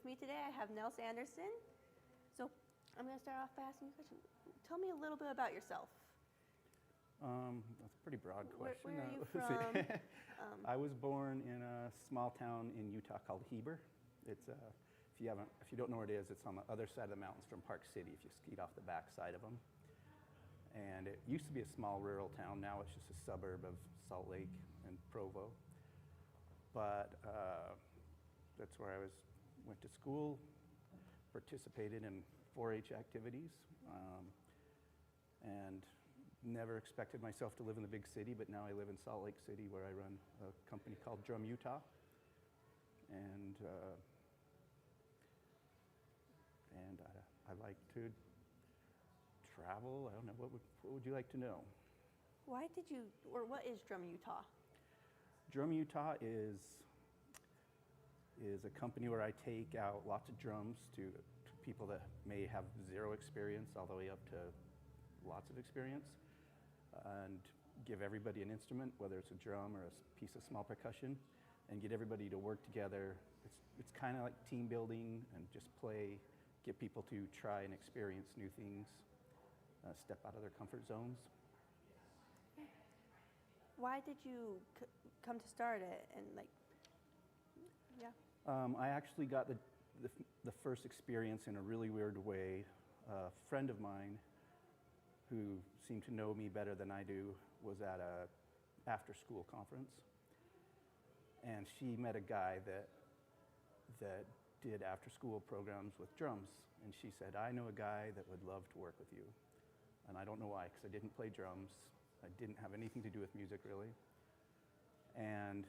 me today, I have Nels Anderson. So I'm going to start off by asking you a question. Tell me a little bit about yourself. That's a pretty broad question. Where are you from? I was born in a small town in Utah called Heber. It's if you don't know where it is, it's on the other side of the mountains from Park City. If you skied off the back side of them, and it used to be a small rural town. Now it's just a suburb of Salt Lake and Provo. But that's where I went to school, participated in 4-H activities, and never expected myself to live in the big city, but now I live in Salt Lake City, where I run a company called Drum Utah, and I like to travel. I don't know, what would you like to know? What is Drum Utah? Drum Utah is a company where I take out lots of drums to people that may have zero experience all the way up to lots of experience, and give everybody an instrument, whether it's a drum or a piece of small percussion, and get everybody to work together. It's kind of like team building, and just get people to try and experience new things, step out of their comfort zones. Why did you come to start it? And yeah. I actually got the first experience in a really weird way. A friend of mine who seemed to know me better than I do was at a after-school conference, and she met a guy that did after-school programs with drums, and she said, "I know a guy that would love to work with you." And I don't know why, because I didn't play drums. I didn't have anything to do with music, really. And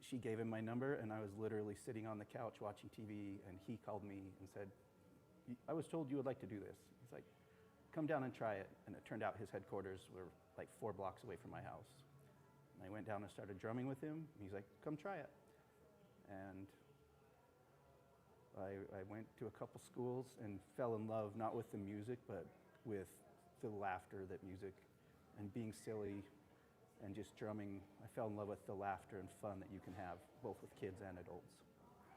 she gave him my number, and I was literally sitting on the couch watching TV, and he called me and said, "I was told you would like to do this." He's like, "Come down and try it." And it turned out his headquarters were like 4 blocks away from my house. And I went down and started drumming with him, and he's like, "Come try it." And I went to a couple schools and fell in love, not with the music, but with the laughter that music, and being silly and just drumming. I fell in love with the laughter and fun that you can have, both with kids and adults.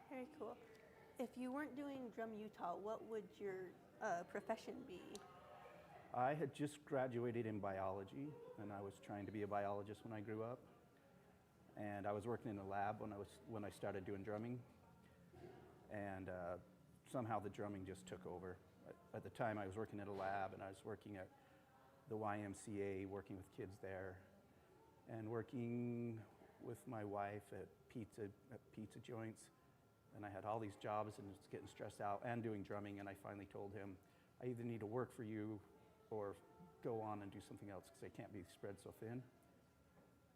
Very cool. If you weren't doing Drum Utah, what would your profession be? I had just graduated in biology, and I was trying to be a biologist when I grew up. And I was working in a lab when I started doing drumming, and somehow the drumming just took over. At the time, I was working at a lab, and I was working at the YMCA, working with kids there, and working with my wife at pizza joints. And I had all these jobs and was getting stressed out and doing drumming, and I finally told him, "I either need to work for you or go on and do something else, because I can't be spread so thin."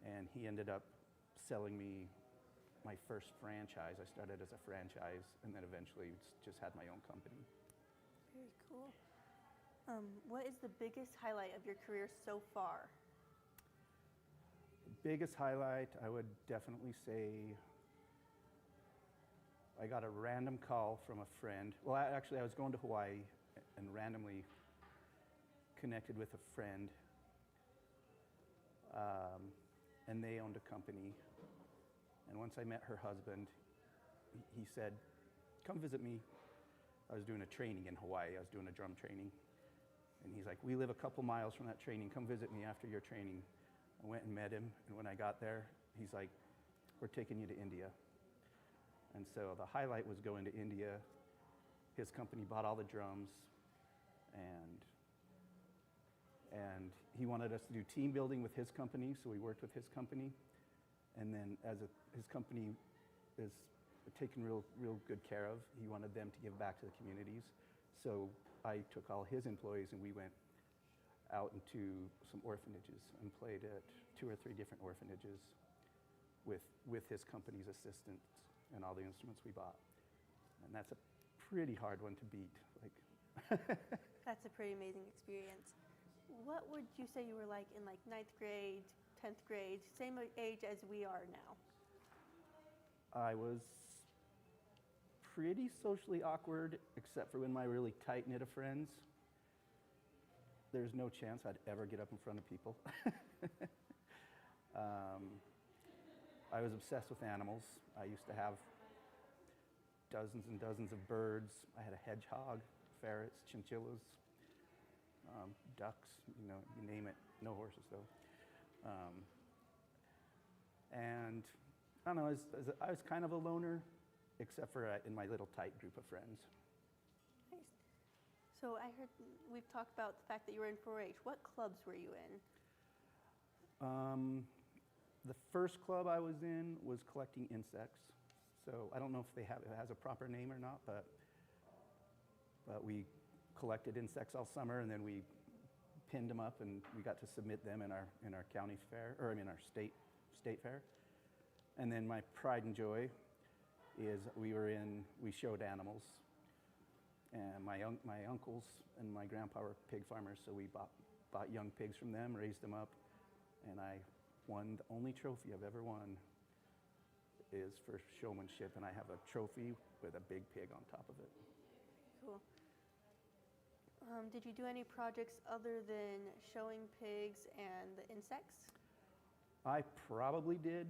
And he ended up selling me my first franchise. I started as a franchise, and then eventually just had my own company. Very cool. What is the biggest highlight of your career so far? The biggest highlight, I would definitely say, I got a random call from a friend. Well, I was going to Hawaii and randomly connected with a friend, and they owned a company. And once I met her husband, he said, "Come visit me." I was doing a training in Hawaii. I was doing a drum training. And he's like, "We live a couple miles from that training. Come visit me after your training." I went and met him, and when I got there, he's like, "We're taking you to India." And so the highlight was going to India. His company bought all the drums, and he wanted us to do team building with his company, so we worked with his company. And then his company is taken real good care of, he wanted them to give back to the communities. So I took all his employees, and we went out into some orphanages and played at 2 or 3 different orphanages with his company's assistance and all the instruments we bought. And that's a pretty hard one to beat. That's a pretty amazing experience. What would you say you were like in 9th grade, 10th grade, same age as we are now? I was pretty socially awkward, except for when my really tight-knit of friends. There's no chance I'd ever get up in front of people. I was obsessed with animals. I used to have dozens and dozens of birds. I had a hedgehog, ferrets, chinchillas, ducks, you know, you name it. No horses though. And I don't know, I was kind of a loner, except for in my little tight group of friends. Nice. So I heard we've talked about the fact that you were in 4-H. What clubs were you in? The first club I was in was collecting insects. So I don't know if it has a proper name or not, but we collected insects all summer, and then we pinned them up, and we got to submit them in our county fair, or I mean our state fair. And then my pride and joy is we showed animals, and my uncles and my grandpa were pig farmers, so we bought young pigs from them, raised them up, and I won. The only trophy I've ever won is for showmanship, and I have a trophy with a big pig on top of it. Cool. Did you do any projects other than showing pigs and the insects? I probably did.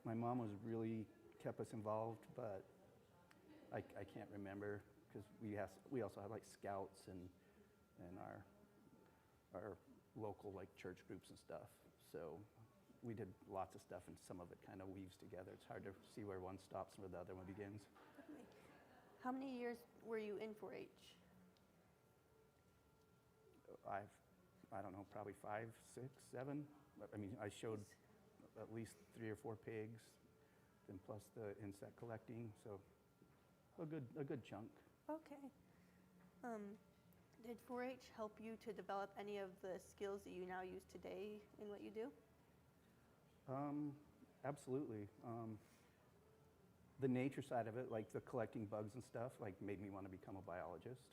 My mom was really kept us involved, but I can't remember, because we also had like scouts and our local like church groups and stuff. So we did lots of stuff, and some of it kind of weaves together. It's hard to see where one stops and where the other one begins. Definitely. How many years were you in 4-H? I don't know, probably 5, 6, 7. I mean, I showed at least 3 or 4 pigs, then plus the insect collecting, so a good chunk. Okay. Did 4-H help you to develop any of the skills that you now use today in what you do? Absolutely. The nature side of it, like the collecting bugs and stuff, like made me want to become a biologist.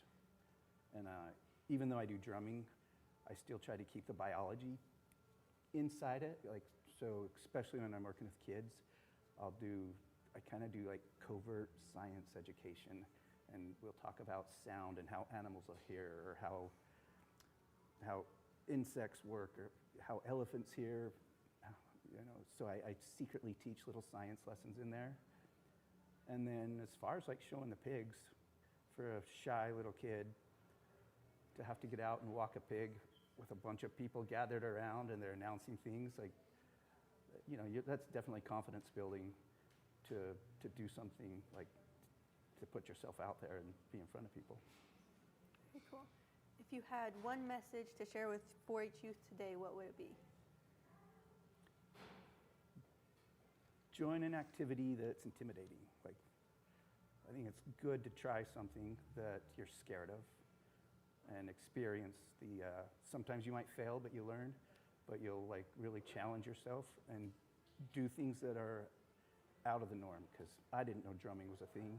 And even though I do drumming, I still try to keep the biology inside it. Like, so especially when I'm working with kids, I kind of do like covert science education, and we'll talk about sound and how animals will hear, or how insects work, or how elephants hear. You know, so I secretly teach little science lessons in there. And then as far as like showing the pigs, for a shy little kid to have to get out and walk a pig with a bunch of people gathered around and they're announcing things, like, you know, that's definitely confidence building to do something, like to put yourself out there and be in front of people. Very cool. If you had one message to share with 4-H youth today, what would it be? Join an activity that's intimidating. Like, I think it's good to try something that you're scared of and experience sometimes you might fail, but you learn, but you'll like really challenge yourself and do things that are out of the norm, because I didn't know drumming was a thing.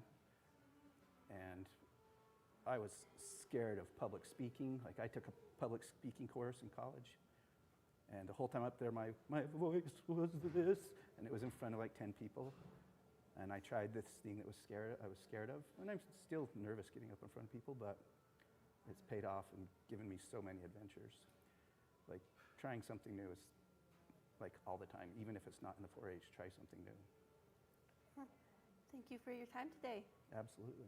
And I was scared of public speaking. Like, I took a public speaking course in college, and the whole time up there, my voice was this, and it was in front of like 10 people. And I tried this thing that I was scared of, and I'm still nervous getting up in front of people, but it's paid off and given me so many adventures. Like, trying something new is like all the time, even if it's not in the 4-H, try something new. Thank you for your time today. Absolutely.